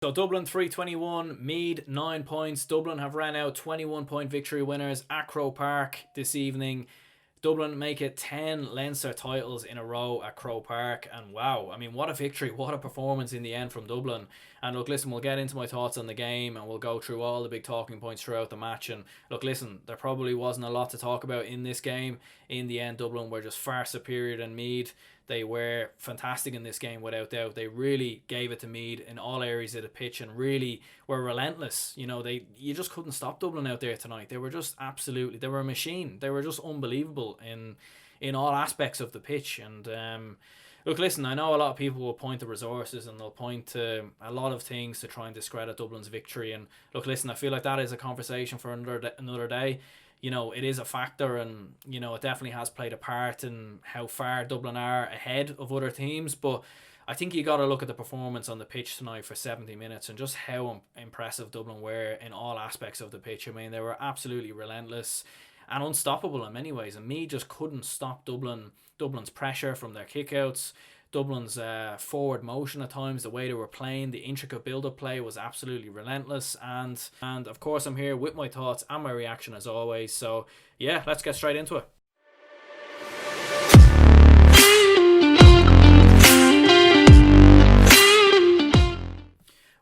So Dublin 321, Meath 9 points. Dublin have ran out 21-point victory winners at Croke Park this evening. Dublin make it 10 Leinster titles in a row at Croke Park. And wow, I mean, what a victory, what a performance in the end from Dublin. And look, listen, we'll get into my thoughts on the game and we'll go through all the big talking points throughout the match. And look, listen, there probably wasn't a lot to talk about in this game. In the end, Dublin were just far superior than Meath. They were fantastic in this game without doubt. They really gave it to Meath in all areas of the pitch and really were relentless. You just couldn't stop Dublin out there tonight. They were just absolutely, they were a machine. They were just unbelievable in all aspects of the pitch. And look, listen, I know a lot of people will point to resources and they'll point to a lot of things to try and discredit Dublin's victory. And look, listen, I feel like that is a conversation for another day. It is a factor, and it definitely has played a part in how far Dublin are ahead of other teams. But I think you got to look at the performance on the pitch tonight for 70 minutes and just how impressive Dublin were in all aspects of the pitch. I mean, they were absolutely relentless and unstoppable in many ways, and me just couldn't stop Dublin's pressure from their kickouts. Dublin's forward motion at times, the way they were playing, the intricate build-up play was absolutely relentless. And of course, I'm here with my thoughts and my reaction as always. So yeah, let's get straight into it.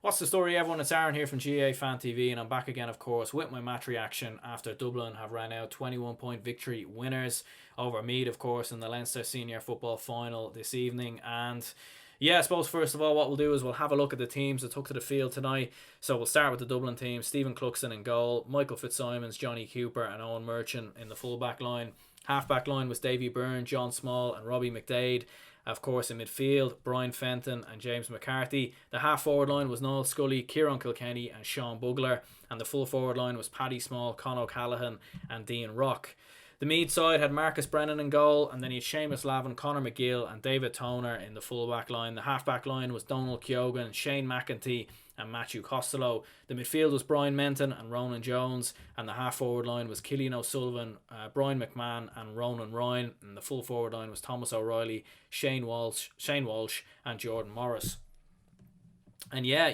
What's the story, everyone? It's Aaron here from GA Fan TV, and I'm back again, of course, with my match reaction after Dublin have ran out 21-point victory winners over Meath, of course, in the Leinster Senior Football Final this evening. And yeah, I suppose first of all what we'll do is we'll have a look at the teams that took to the field tonight. So we'll start with the Dublin team. Stephen Cluxton in goal, Michael Fitzsimons, Johnny Cooper and Owen Merchant in the full-back line. Half-back line was Davy Byrne, John Small and Robbie McDade. Of course, in midfield, Brian Fenton and James McCarthy. The half-forward line was Noel Scully, Kieran Kilkenny and Sean Bugler. And the full-forward line was Paddy Small, Con O'Callaghan and Dean Rock. The Meath side had Marcus Brennan in goal, and then he had Seamus Lavin, Conor McGill and David Toner in the full-back line. The half-back line was Donald Keoghan, Shane McEntee and Matthew Costello. The midfield was Brian Menton and Ronan Jones, and the half-forward line was Killian O'Sullivan, Brian McMahon and Ronan Ryan, and the full-forward line was Thomas O'Reilly, Shane Walsh and Jordan Morris. And yeah,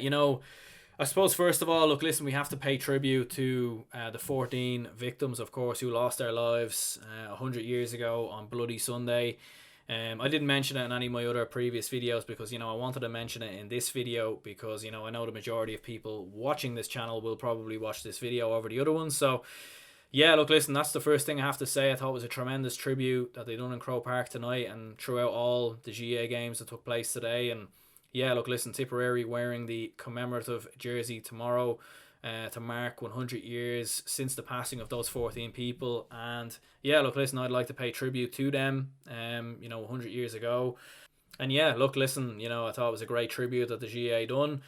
I suppose first of all, look, listen, we have to pay tribute to the 14 victims, of course, who lost their lives 100 years ago on Bloody Sunday. I didn't mention it in any of my other previous videos because, I wanted to mention it in this video because, I know the majority of people watching this channel will probably watch this video over the other ones. So, yeah, look, listen, that's the first thing I have to say. I thought it was a tremendous tribute that they done in Croke Park tonight and throughout all the GA games that took place today. And yeah, look, listen, Tipperary wearing the commemorative jersey tomorrow to mark 100 years since the passing of those 14 people. And yeah, look, listen, I'd like to pay tribute to them, 100 years ago. And yeah, look, listen, I thought it was a great tribute that the GA done.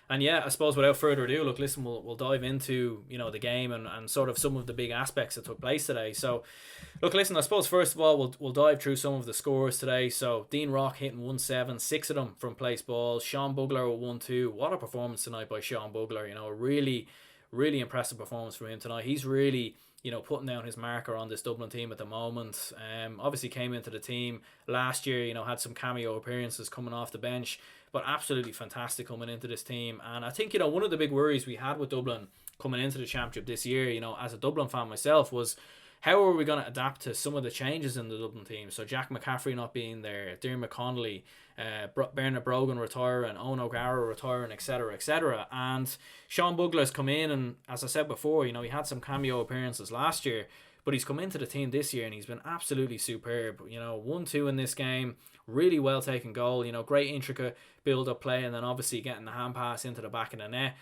And yeah, I suppose without further ado, look, listen, we'll dive into, the game and sort of some of the big aspects that took place today. So, look, listen, I suppose first of all, we'll dive through some of the scores today. So, Dean Rock hitting 1-7, 6 of them from place balls. Sean Bugler with 1-2. What a performance tonight by Sean Bugler. A really, really impressive performance from him tonight. He's really, putting down his marker on this Dublin team at the moment. Obviously came into the team last year, had some cameo appearances coming off the bench. But absolutely fantastic coming into this team. And I think, one of the big worries we had with Dublin coming into the championship this year, as a Dublin fan myself, was how are we going to adapt to some of the changes in the Dublin team? So Jack McCaffrey not being there, Diarmuid Connolly, Bernard Brogan retiring, Owen O'Gara retiring, etc., etc. And Sean Bugler's come in, and as I said before, he had some cameo appearances last year, but he's come into the team this year and he's been absolutely superb. 1-2 in this game, really well taken goal, great intricate build-up play, and then obviously getting the hand pass into the back of the net.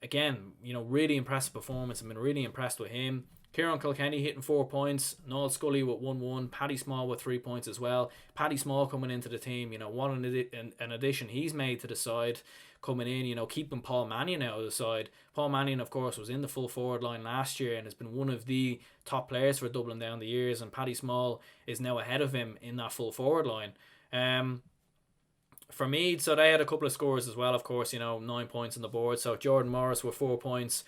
Again, really impressive performance. I've been really impressed with him. Kieran Kilkenny hitting 4 points, Noel Scully with 1-1, Paddy Small with 3 points as well. Paddy Small coming into the team, what an addition he's made to the side coming in, keeping Paul Mannion out of the side. Paul Mannion, of course, was in the full forward line last year and has been one of the top players for Dublin down the years, and Paddy Small is now ahead of him in that full forward line. For Meath, so they had a couple of scores as well, of course, 9 points on the board. So Jordan Morris with 4 points,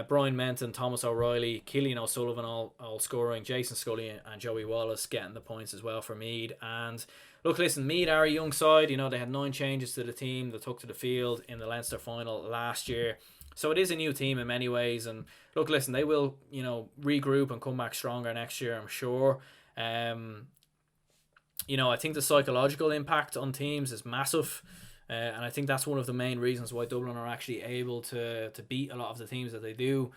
Brian Menton, Thomas O'Reilly, Killian O'Sullivan all scoring, Jason Scully and Joey Wallace getting the points as well for Meath. And look, listen, Meath are a young side. They had 9 changes to the team that took to the field in the Leinster final last year. So it is a new team in many ways. And look, listen, they will, regroup and come back stronger next year, I'm sure. I think the psychological impact on teams is massive. And I think that's one of the main reasons why Dublin are actually able to beat a lot of the teams that they do.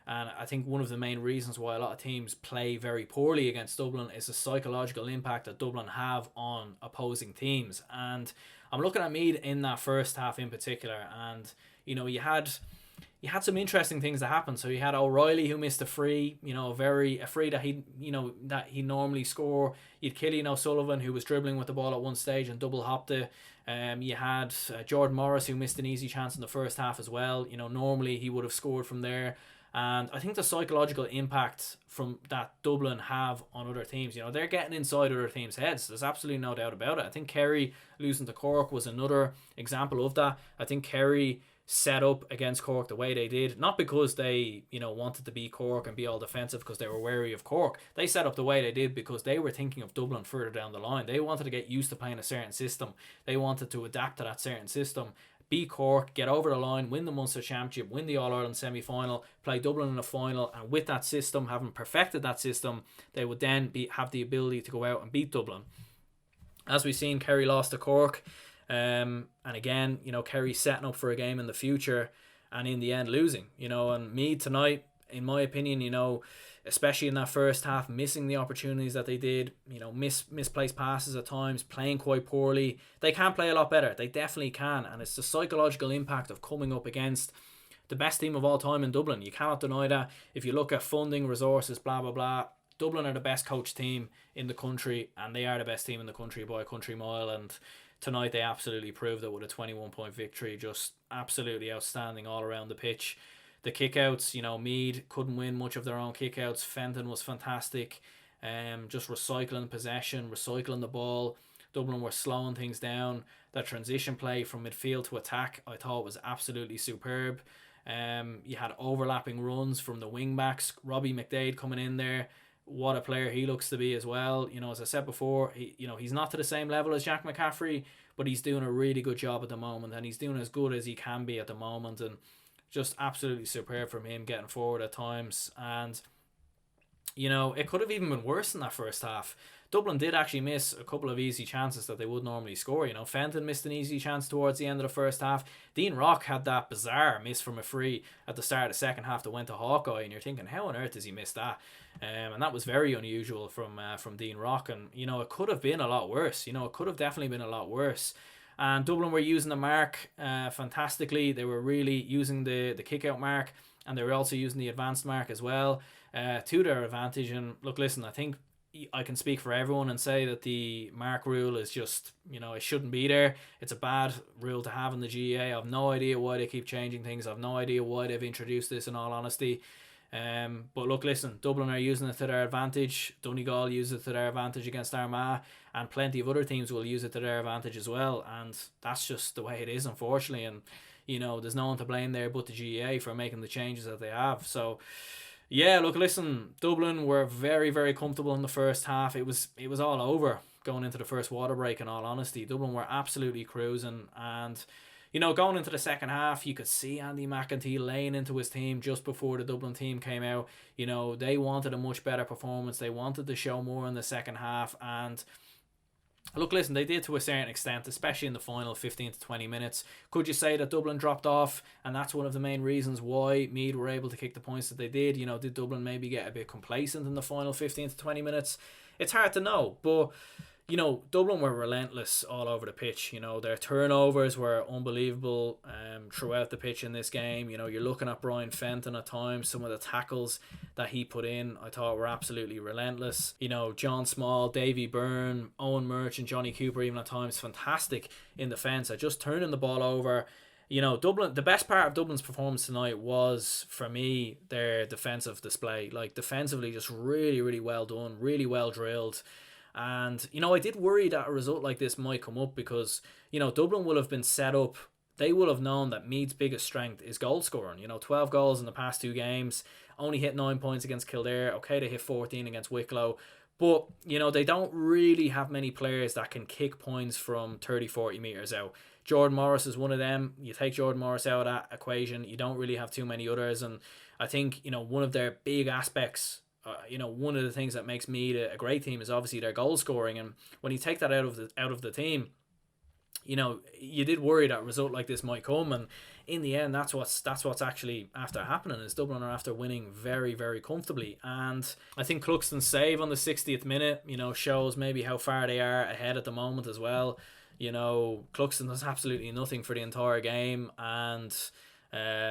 And I think one of the main reasons why a lot of teams play very poorly against Dublin is the psychological impact that Dublin have on opposing teams. And I'm looking at Meath in that first half in particular. And, you had some interesting things that happened. So you had O'Reilly who missed a free, a free that he normally score. You'd Killian O'Sullivan who was dribbling with the ball at one stage and double hopped it. You had Jordan Morris who missed an easy chance in the first half as well. Normally he would have scored from there. And I think the psychological impact from that Dublin have on other teams, they're getting inside other teams' heads. There's absolutely no doubt about it. I think Kerry losing to Cork was another example of that. I think Kerry set up against Cork the way they did, not because they, wanted to beat Cork and be all defensive because they were wary of Cork. They set up the way they did because they were thinking of Dublin further down the line. They wanted to get used to playing a certain system. They wanted to adapt to that certain system. Beat Cork, get over the line, win the Munster Championship, win the All-Ireland semi-final, play Dublin in the final, and with that system, having perfected that system, they would then have the ability to go out and beat Dublin. As we've seen, Kerry lost to Cork, and again, Kerry setting up for a game in the future, and in the end losing. And Meath tonight, in my opinion, especially in that first half, missing the opportunities that they did, misplaced passes at times, playing quite poorly. They can play a lot better. They definitely can. And it's the psychological impact of coming up against the best team of all time in Dublin. You cannot deny that. If you look at funding, resources, blah, blah, blah, Dublin are the best coached team in the country, and they are the best team in the country by a country mile. And tonight they absolutely proved it with a 21-point victory. Just absolutely outstanding all around the pitch. The kickouts, Meath couldn't win much of their own kickouts. Fenton was fantastic. Just recycling possession, recycling the ball. Dublin were slowing things down. That transition play from midfield to attack, I thought was absolutely superb. You had overlapping runs from the wing backs. Robbie McDade coming in there. What a player he looks to be as well. As I said before, he's not to the same level as Jack McCaffrey, but he's doing a really good job at the moment, and he's doing as good as he can be at the moment. And just absolutely superb from him getting forward at times. And, it could have even been worse in that first half. Dublin did actually miss a couple of easy chances that they would normally score. Fenton missed an easy chance towards the end of the first half. Dean Rock had that bizarre miss from a free at the start of the second half that went to Hawkeye, and you're thinking, how on earth does he miss that? And that was very unusual from Dean Rock. And, it could have been a lot worse. It could have definitely been a lot worse. And Dublin were using the mark fantastically. They were really using the kick-out mark, and they were also using the advanced mark as well to their advantage. And look, listen, I think I can speak for everyone and say that the mark rule is just, it shouldn't be there. It's a bad rule to have in the GAA. I have no idea why they keep changing things. I have no idea why they've introduced this, in all honesty. But look, listen, Dublin are using it to their advantage. Donegal use it to their advantage against Armagh, and plenty of other teams will use it to their advantage as well. And that's just the way it is, unfortunately. And there's no one to blame there but the GAA for making the changes that they have. So yeah, look, listen, Dublin were very, very comfortable in the first half. It was all over going into the first water break, in all honesty. Dublin were absolutely cruising, and going into the second half, you could see Andy McEntee laying into his team just before the Dublin team came out. They wanted a much better performance. They wanted to show more in the second half. And look, listen, they did to a certain extent, especially in the final 15 to 20 minutes. Could you say that Dublin dropped off, and that's one of the main reasons why Meath were able to kick the points that they did? Did Dublin maybe get a bit complacent in the final 15 to 20 minutes? It's hard to know, but Dublin were relentless all over the pitch. Their turnovers were unbelievable throughout the pitch in this game. You're looking at Brian Fenton at times. Some of the tackles that he put in, I thought, were absolutely relentless. John Small, Davy Byrne, Owen Merchant, Johnny Cooper, even at times, fantastic in defence at just turning the ball over. Dublin, the best part of Dublin's performance tonight was, for me, their defensive display. Like, defensively, just really, really well done, really well drilled. And, I did worry that a result like this might come up because, Dublin will have been set up. They will have known that Meath's biggest strength is goal scoring. 12 goals in the past 2 games, only hit 9 points against Kildare. Okay, they hit 14 against Wicklow. But, you know, they don't really have many players that can kick points from 30, 40 metres out. Jordan Morris is one of them. You take Jordan Morris out of that equation, you don't really have too many others. And I think, you know, one of their big aspects, you know, one of the things that makes Meath a great team is obviously their goal scoring. And when you take that out of the team, you know, you did worry that a result like this might come, and in the end, that's what's actually after happening. Is Dublin are after winning very, very comfortably, and I think Cluxton's save on the 60th minute, you know, shows maybe how far they are ahead at the moment as well. You know, Cluxton does absolutely nothing for the entire game, and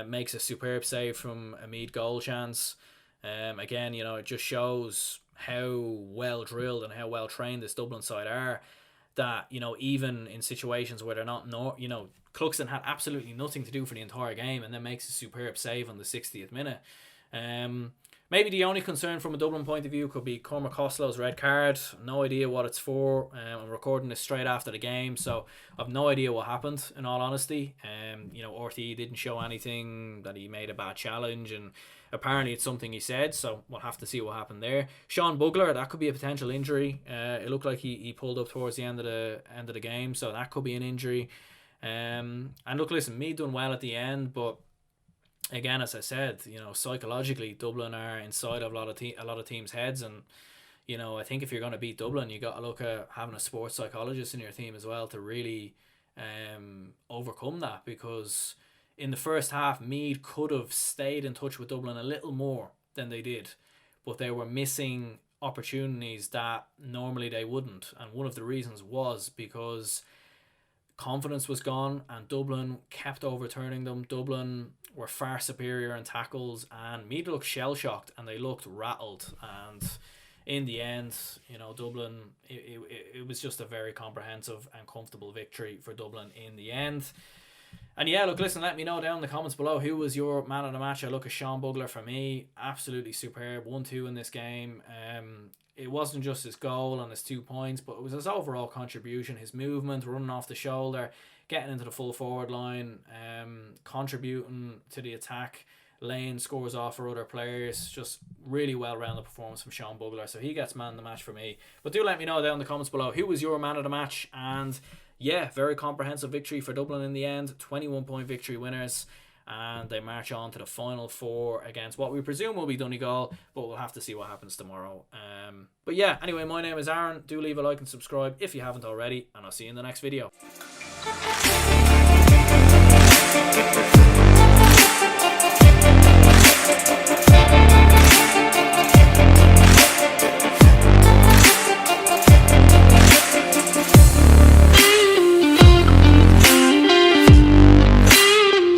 makes a superb save from a Meath goal chance. Again, you know, it just shows how well drilled and how well trained this Dublin side are. That, you know, even in situations where they're not, you know, Cluxton had absolutely nothing to do for the entire game and then makes a superb save on the 60th minute. Maybe the only concern from a Dublin point of view could be Cormac Costello's red card. No idea what it's for. I'm recording this straight after the game, so I've no idea what happened, in all honesty. You know, RTE didn't show anything that he made a bad challenge, and apparently it's something he said, so we'll have to see what happened there. Sean Bugler, that could be a potential injury. It looked like he pulled up towards the end of the game, so that could be an injury. And look, listen, Meath doing well at the end, but again, as I said, you know, psychologically, Dublin are inside of a lot of teams' heads, and you know, I think if you're going to beat Dublin, you got to look at having a sports psychologist in your team as well to really overcome that, because in the first half, Meath could have stayed in touch with Dublin a little more than they did, but they were missing opportunities that normally they wouldn't, and one of the reasons was because confidence was gone and Dublin kept overturning them. Dublin were far superior in tackles, and Meath looked shell-shocked and they looked rattled, and in the end, you know, Dublin, it was just a very comprehensive and comfortable victory for Dublin in the end. And yeah, look, listen, let me know down in the comments below who was your man of the match. I look at Sean Bugler for me, absolutely superb, 1-2 in this game. It wasn't just his goal and his 2 points, but it was his overall contribution, his movement, running off the shoulder, getting into the full forward line, contributing to the attack, laying scores off for other players. Just really well-rounded performance from Sean Bugler, so he gets man of the match for me. But do let me know down in the comments below who was your man of the match. And yeah, very comprehensive victory for Dublin in the end, 21-point victory winners, and they march on to the final four against what we presume will be Donegal, but we'll have to see what happens tomorrow. But yeah, anyway, my name is Aaron. Do leave a like and subscribe if you haven't already, and I'll see you in the next video.